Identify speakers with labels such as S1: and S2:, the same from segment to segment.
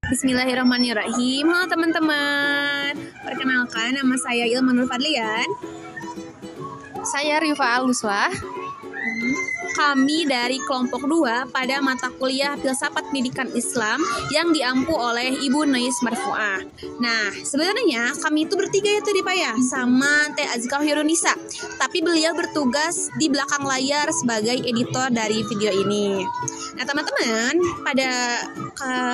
S1: Bismillahirrahmanirrahim. Halo teman-teman. Perkenalkan, nama saya Ilman Nur Fadlian.
S2: Saya Rifa Aluswa.
S1: Kami dari kelompok 2 pada mata kuliah Filsafat Pendidikan Islam yang diampu oleh Ibu Nais Marfuah. Nah, sebenarnya kami itu bertiga ya tadi Pak ya, sama Teh Azka Hirunisa. Tapi beliau bertugas di belakang layar sebagai editor dari video ini. Nah, teman-teman, pada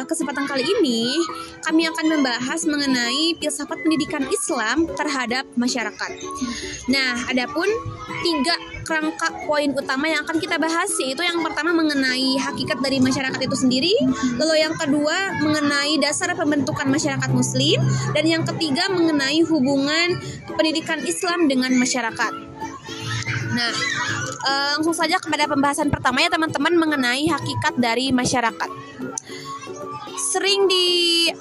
S1: kesempatan kali ini kami akan membahas mengenai filsafat pendidikan Islam terhadap masyarakat. Nah, adapun 3 kerangka poin utama yang akan kita bahas, yaitu yang pertama mengenai hakikat dari masyarakat itu sendiri, lalu yang kedua mengenai dasar pembentukan masyarakat muslim, dan yang ketiga mengenai hubungan pendidikan Islam dengan masyarakat. Nah, langsung saja kepada pembahasan pertama ya teman-teman, mengenai hakikat dari masyarakat.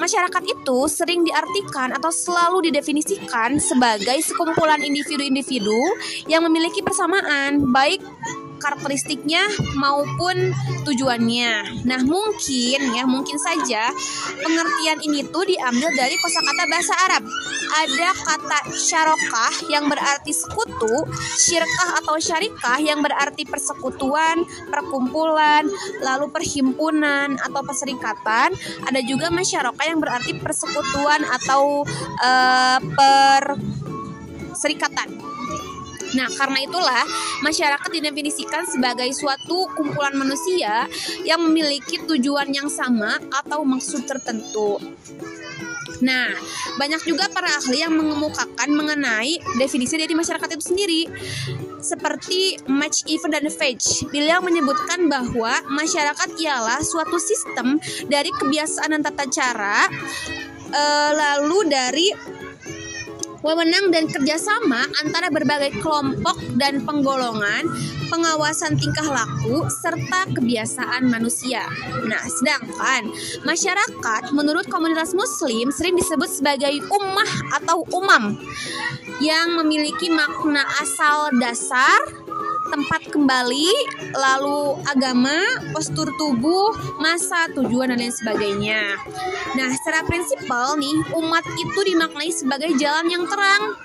S1: Masyarakat itu sering diartikan atau selalu didefinisikan sebagai sekumpulan individu-individu yang memiliki persamaan, baik karakteristiknya maupun tujuannya. Nah, mungkin saja pengertian ini tuh diambil dari kosakata bahasa Arab. Ada kata syarokah yang berarti sekutu, syirkah atau syarikah yang berarti persekutuan, perkumpulan, lalu perhimpunan atau perserikatan. Ada juga masyarokah yang berarti persekutuan atau perserikatan. Nah, karena itulah masyarakat didefinisikan sebagai suatu kumpulan manusia yang memiliki tujuan yang sama atau maksud tertentu. Nah, banyak juga para ahli yang mengemukakan mengenai definisi dari masyarakat itu sendiri. Seperti Match Even dan Fage, beliau menyebutkan bahwa masyarakat ialah suatu sistem dari kebiasaan dan tata cara, lalu dari wewenang dan kerjasama antara berbagai kelompok dan penggolongan, pengawasan tingkah laku, serta kebiasaan manusia. Nah, sedangkan masyarakat menurut komunitas muslim sering disebut sebagai ummah atau umam yang memiliki makna asal dasar, tempat kembali, lalu agama, postur tubuh, masa, tujuan, dan lain sebagainya. Nah, secara prinsipal nih, umat itu dimaknai sebagai jalan yang terang.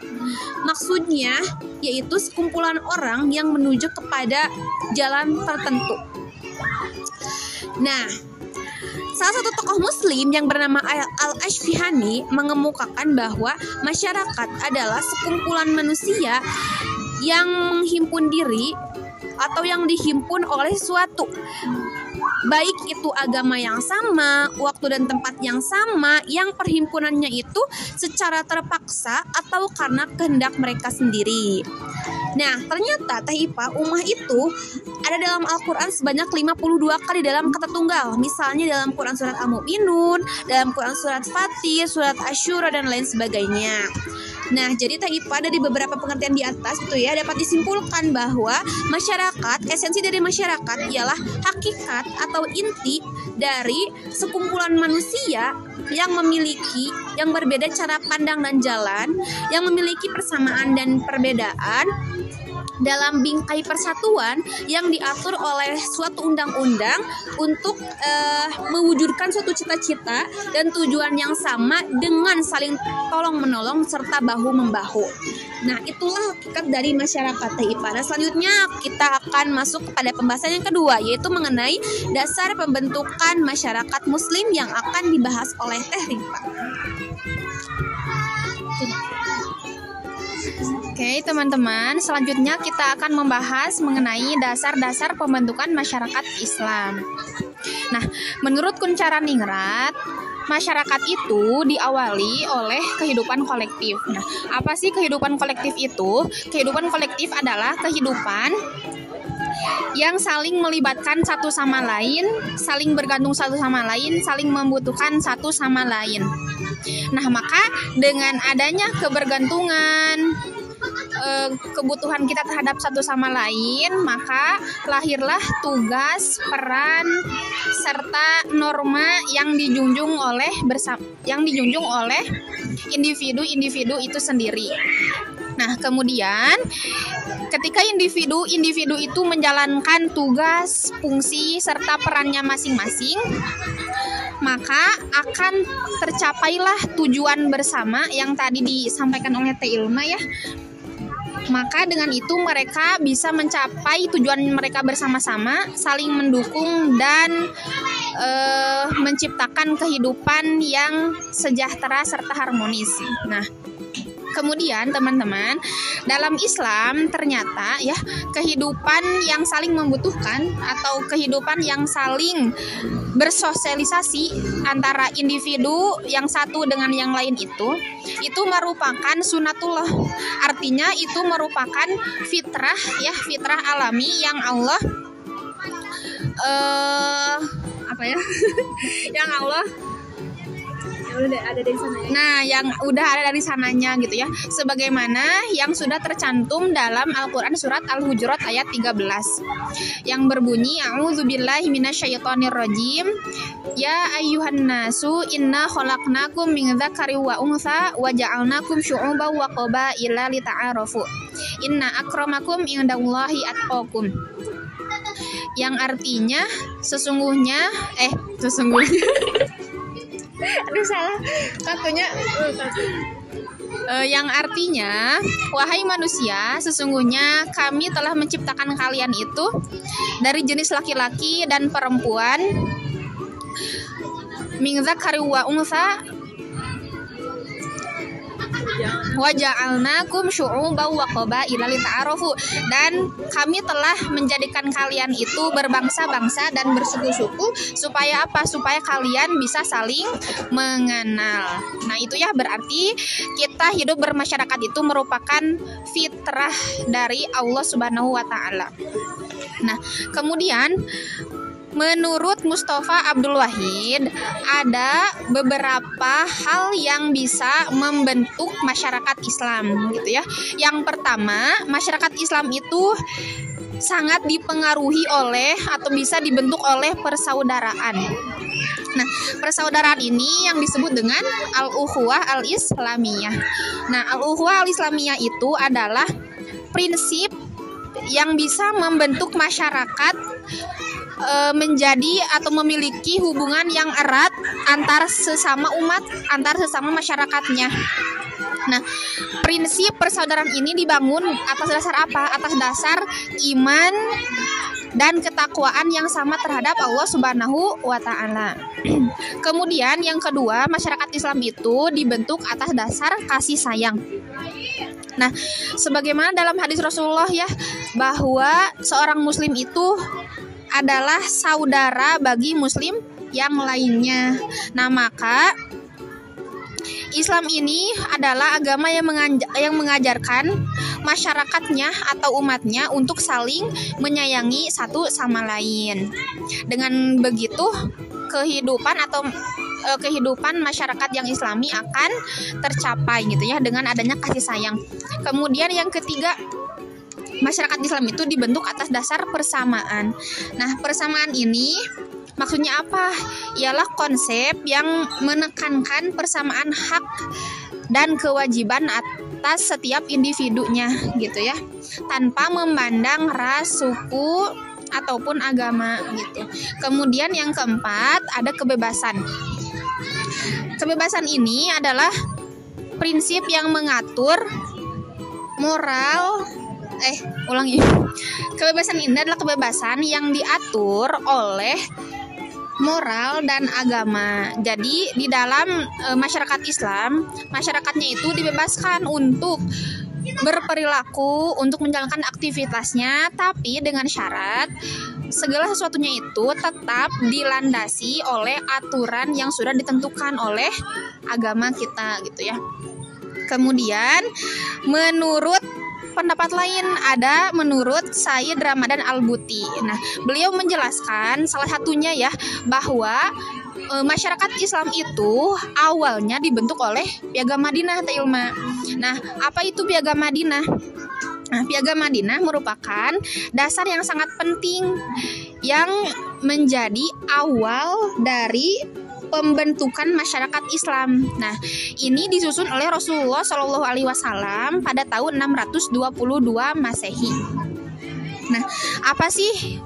S1: Maksudnya, yaitu sekumpulan orang yang menuju kepada jalan tertentu. Nah, salah satu tokoh muslim yang bernama Al-Ashfihani mengemukakan bahwa masyarakat adalah sekumpulan manusia yang menghimpun diri atau yang dihimpun oleh suatu, baik itu agama yang sama, waktu dan tempat yang sama, yang perhimpunannya itu secara terpaksa atau karena kehendak mereka sendiri. Nah, ternyata Teh Ipa, ummah itu ada dalam Al-Quran sebanyak 52 kali dalam kata tunggal. Misalnya dalam Quran surat Al-Mu'minun, dalam Quran surat Fatir, surat Asyura, dan lain sebagainya. Nah, jadi Teh Ipa dari beberapa pengertian di atas itu ya dapat disimpulkan bahwa masyarakat, esensi dari masyarakat ialah hakikat atau inti dari sekumpulan manusia yang memiliki yang berbeda cara pandang dan jalan, yang memiliki persamaan dan perbedaan dalam bingkai persatuan yang diatur oleh suatu undang-undang untuk mewujudkan suatu cita-cita dan tujuan yang sama dengan saling tolong-menolong serta bahu-membahu. Nah, itulah hakikat dari masyarakat Teh Ipa. Nah, selanjutnya kita akan masuk kepada pembahasan yang kedua, yaitu mengenai dasar pembentukan masyarakat muslim yang akan dibahas oleh Teh Rifa.
S2: Oke, teman-teman, selanjutnya kita akan membahas mengenai dasar-dasar pembentukan masyarakat Islam. Nah, menurut Kuncharaningrat, masyarakat itu diawali oleh kehidupan kolektif. Nah, apa sih kehidupan kolektif itu? Kehidupan kolektif adalah kehidupan yang saling melibatkan satu sama lain, saling bergantung satu sama lain, saling membutuhkan satu sama lain. Nah, maka dengan adanya kebergantungan, kebutuhan kita terhadap satu sama lain, maka lahirlah tugas, peran, serta norma yang dijunjung oleh individu-individu itu sendiri. Nah, kemudian ketika individu itu menjalankan tugas, fungsi, serta perannya masing-masing, maka akan tercapailah tujuan bersama yang tadi disampaikan oleh Teh Ilma ya. Maka dengan itu mereka bisa mencapai tujuan mereka bersama-sama, saling mendukung dan menciptakan kehidupan yang sejahtera serta harmonis. Nah, kemudian teman-teman, dalam Islam ternyata ya kehidupan yang saling membutuhkan atau kehidupan yang saling bersosialisasi antara individu yang satu dengan yang lain itu merupakan sunatullah. Artinya itu merupakan fitrah ya, fitrah alami yang Allah yang Allah udah ada dari sana ya? Nah, yang udah ada dari sananya gitu ya. Sebagaimana yang sudah tercantum dalam Al-Qur'an surat Al-Hujurat ayat 13 yang berbunyi a'udzubillahi minasyaitonirrajim. Ya ayyuhan nasu inna khalaqnakum min dzakari wa untha wa ja'alnakum syu'uban wa qabaila lita'arafu. Inna akramakum indallahi atqakum. Yang artinya sesungguhnya aduh salah katanya yang artinya wahai manusia, sesungguhnya kami telah menciptakan kalian itu dari jenis laki-laki dan perempuan, min dzakari wa untha wa ja'alnakum syu'uban wa qabaila lita'arafu, dan kami telah menjadikan kalian itu berbangsa-bangsa dan bersuku-suku supaya apa? Supaya kalian bisa saling mengenal. Nah, itu ya berarti kita hidup bermasyarakat itu merupakan fitrah dari Allah Subhanahu wa taala. Nah, kemudian menurut Mustafa Abdul Wahid, ada beberapa hal yang bisa membentuk masyarakat Islam gitu ya. Yang pertama, masyarakat Islam itu sangat dipengaruhi oleh atau bisa dibentuk oleh persaudaraan. Nah, persaudaraan ini yang disebut dengan al-ukhuwah al-islamiyah. Nah, al-ukhuwah al-islamiyah itu adalah prinsip yang bisa membentuk masyarakat menjadi atau memiliki hubungan yang erat antar sesama umat, antar sesama masyarakatnya. Nah, prinsip persaudaraan ini dibangun atas dasar apa? Atas dasar iman dan ketakwaan yang sama terhadap Allah Subhanahu wa taala. Kemudian yang kedua, masyarakat Islam itu dibentuk atas dasar kasih sayang. Nah, sebagaimana dalam hadis Rasulullah ya, bahwa seorang muslim itu adalah saudara bagi muslim yang lainnya. Nah, maka Islam ini adalah agama yang mengajarkan masyarakatnya atau umatnya untuk saling menyayangi satu sama lain. Dengan begitu, kehidupan masyarakat yang Islami akan tercapai gitu ya, dengan adanya kasih sayang. Kemudian yang ketiga, masyarakat Islam itu dibentuk atas dasar persamaan. Nah, persamaan ini maksudnya apa? Ialah konsep yang menekankan persamaan hak dan kewajiban atas setiap individunya gitu ya, tanpa memandang ras, suku ataupun agama gitu. Kemudian yang keempat, ada kebebasan. Kebebasan ini adalah prinsip yang mengatur moral Kebebasan ini adalah kebebasan yang diatur oleh moral dan agama. Jadi di dalam masyarakat Islam, masyarakatnya itu dibebaskan untuk berperilaku, untuk menjalankan aktivitasnya, tapi dengan syarat segala sesuatunya itu tetap dilandasi oleh aturan yang sudah ditentukan oleh agama kita gitu ya. Kemudian menurut pendapat lain, ada menurut Sayyid Ramadan Al-Buti. Nah, beliau menjelaskan salah satunya ya, bahwa masyarakat Islam itu awalnya dibentuk oleh Piagam Madinah, Teh Ilma. Nah, apa itu Piagam Madinah? Nah, Piagam Madinah merupakan dasar yang sangat penting yang menjadi awal dari pembentukan masyarakat Islam. Nah, ini disusun oleh Rasulullah Shallallahu Alaihi Wasallam pada tahun 622 Masehi. Nah, apa sih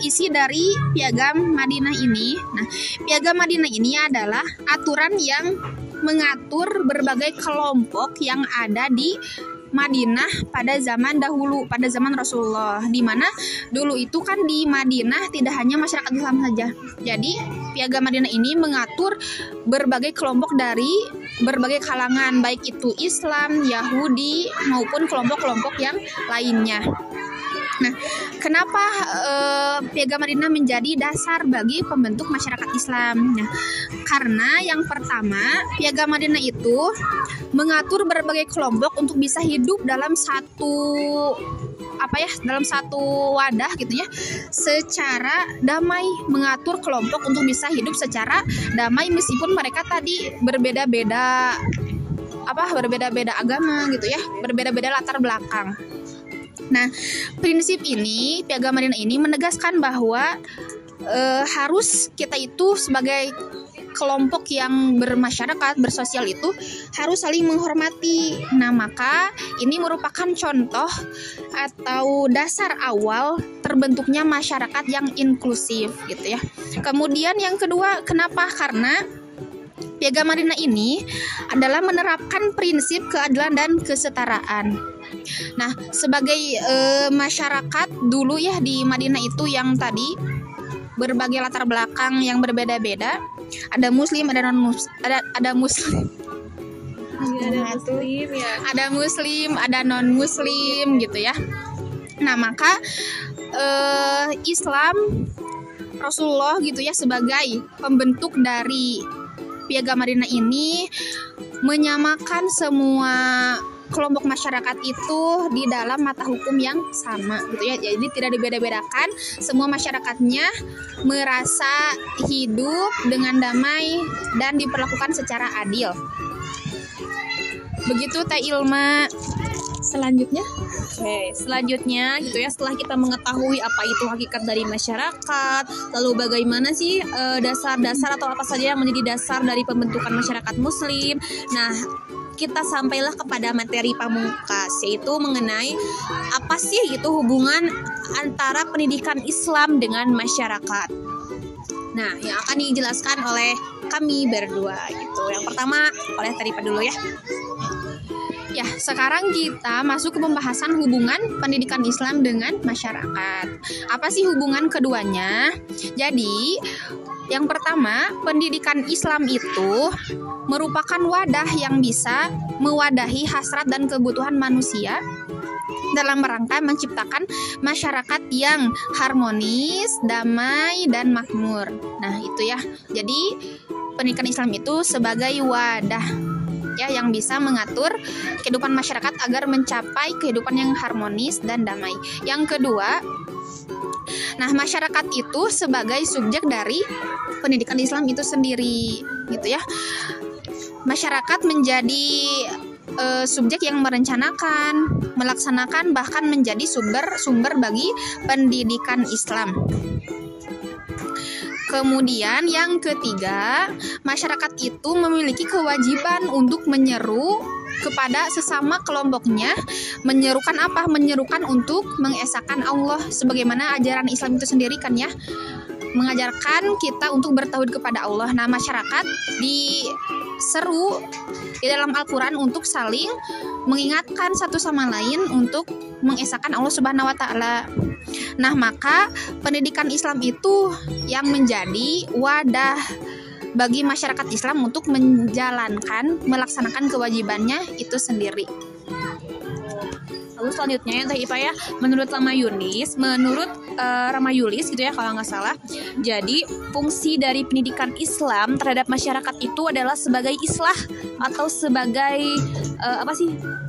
S2: isi dari Piagam Madinah ini? Nah, Piagam Madinah ini adalah aturan yang mengatur berbagai kelompok yang ada di Madinah pada zaman dahulu, pada zaman Rasulullah, di mana dulu itu kan di Madinah tidak hanya masyarakat Islam saja. Jadi Piagam Madinah ini mengatur berbagai kelompok dari berbagai kalangan, baik itu Islam, Yahudi maupun kelompok-kelompok yang lainnya. Nah, kenapa Piagam Madinah menjadi dasar bagi pembentuk masyarakat Islam? Nah, karena yang pertama, Piagam Madinah itu mengatur berbagai kelompok untuk bisa hidup dalam satu wadah gitu ya, secara damai, mengatur kelompok untuk bisa hidup secara damai meskipun mereka tadi berbeda-beda agama gitu ya, berbeda-beda latar belakang. Nah, prinsip ini, Piagam Madinah ini menegaskan bahwa harus kita itu sebagai kelompok yang bermasyarakat, bersosial itu harus saling menghormati. Nah, maka ini merupakan contoh atau dasar awal terbentuknya masyarakat yang inklusif gitu ya. Kemudian yang kedua, kenapa? Karena Piagam Madinah ini adalah menerapkan prinsip keadilan dan kesetaraan. Nah, sebagai masyarakat dulu ya di Madinah itu yang tadi berbagai latar belakang yang berbeda-beda, ada muslim, ada muslim, ada non muslim gitu ya. Nah, maka Islam Rasulullah gitu ya sebagai pembentuk dari Piagam Madinah ini menyamakan semua kelompok masyarakat itu di dalam mata hukum yang sama gitu ya. Jadi tidak dibeda-bedakan, semua masyarakatnya merasa hidup dengan damai dan diperlakukan secara adil. Begitu Teh Ilma.
S1: Selanjutnya gitu ya, setelah kita mengetahui apa itu hakikat dari masyarakat, lalu bagaimana sih dasar-dasar atau apa saja yang menjadi dasar dari pembentukan masyarakat muslim. Nah, kita sampailah kepada materi pamungkas, yaitu mengenai apa sih itu hubungan antara pendidikan Islam dengan masyarakat. Nah, yang akan dijelaskan oleh kami berdua gitu. Yang pertama oleh Tarifa dulu ya.
S2: Ya, sekarang kita masuk ke pembahasan hubungan pendidikan Islam dengan masyarakat. Apa sih hubungan keduanya? Jadi, yang pertama, pendidikan Islam itu merupakan wadah yang bisa mewadahi hasrat dan kebutuhan manusia dalam rangka menciptakan masyarakat yang harmonis, damai, dan makmur. Nah, itu ya. Jadi, pendidikan Islam itu sebagai wadah ya yang bisa mengatur kehidupan masyarakat agar mencapai kehidupan yang harmonis dan damai. Yang kedua, nah masyarakat itu sebagai subjek dari pendidikan Islam itu sendiri gitu ya. Masyarakat menjadi subjek yang merencanakan, melaksanakan, bahkan menjadi sumber bagi pendidikan Islam. Kemudian yang ketiga, masyarakat itu memiliki kewajiban untuk menyeru kepada sesama kelompoknya. Menyerukan apa? Menyerukan untuk mengesahkan Allah sebagaimana ajaran Islam itu sendiri kan ya. Mengajarkan kita untuk bertauhid kepada Allah. Nah, masyarakat diseru di dalam Al-Quran untuk saling mengingatkan satu sama lain untuk mengesahkan Allah Subhanahu wa Ta'ala. Nah, maka pendidikan Islam itu yang menjadi wadah bagi masyarakat Islam untuk melaksanakan kewajibannya itu sendiri. Lalu selanjutnya yang Teh Ipa ya, menurut Ramayulis gitu ya kalau nggak salah. Jadi fungsi dari pendidikan Islam terhadap masyarakat itu adalah sebagai islah atau sebagai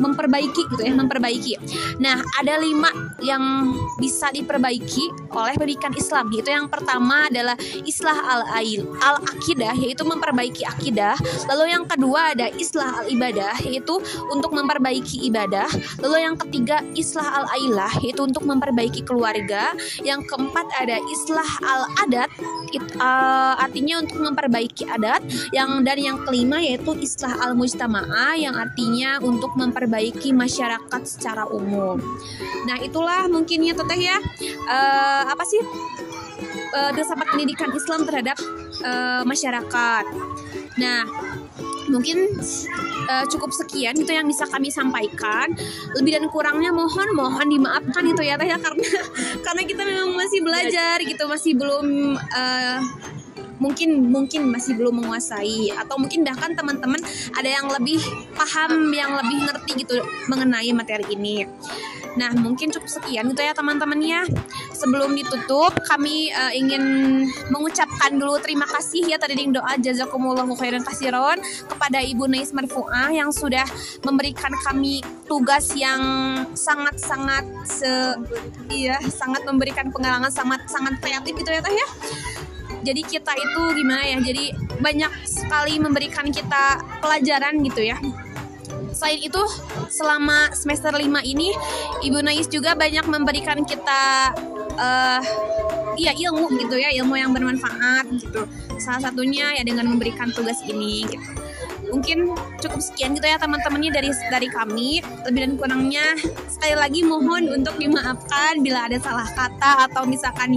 S2: memperbaiki gitu ya, memperbaiki. Nah, ada 5 yang bisa diperbaiki oleh pendidikan Islam. Yaitu yang pertama adalah islah al-aqidah, yaitu memperbaiki akidah. Lalu yang kedua ada islah al-ibadah, yaitu untuk memperbaiki ibadah. Lalu yang ketiga islah al-ailah, yaitu untuk memperbaiki keluarga.
S1: Yang keempat ada islah al-adat, artinya untuk memperbaiki adat. Dan yang kelima yaitu islah al-mujtama'ah, yang artinya untuk memperbaiki masyarakat secara umum. Nah, itulah mungkinnya teteh ya, filsafat pendidikan Islam terhadap masyarakat. Nah, mungkin cukup sekian itu yang bisa kami sampaikan. Lebih dan kurangnya mohon dimaafkan itu ya teh ya, karena kita memang masih belajar gitu, masih belum mungkin masih belum menguasai, atau mungkin bahkan teman-teman ada yang lebih paham, yang lebih ngerti gitu mengenai materi ini. Nah, mungkin cukup sekian gitu ya teman-teman ya. Sebelum ditutup, kami ingin mengucapkan dulu terima kasih ya tadi doa jazakumullahu khairan katsiran kepada Ibu Nais Marfuah yang sudah memberikan kami tugas yang sangat memberikan pengalaman sangat kreatif gitu ya teh ya. Jadi kita itu gimana ya? Jadi banyak sekali memberikan kita pelajaran gitu ya. Selain itu, selama semester 5 ini Ibu Nais juga banyak memberikan kita ilmu gitu ya, ilmu yang bermanfaat gitu. Salah satunya ya dengan memberikan tugas ini gitu. Mungkin cukup sekian gitu ya teman-temannya dari kami. Lebih dan kurangnya sekali lagi mohon untuk dimaafkan bila ada salah kata atau misalkan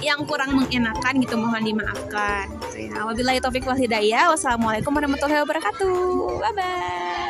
S1: yang kurang mengenakan gitu, mohon dimaafkan gitu ya. Wabillahi taufiq wal hidayah. Wassalamualaikum warahmatullahi wabarakatuh. Bye bye.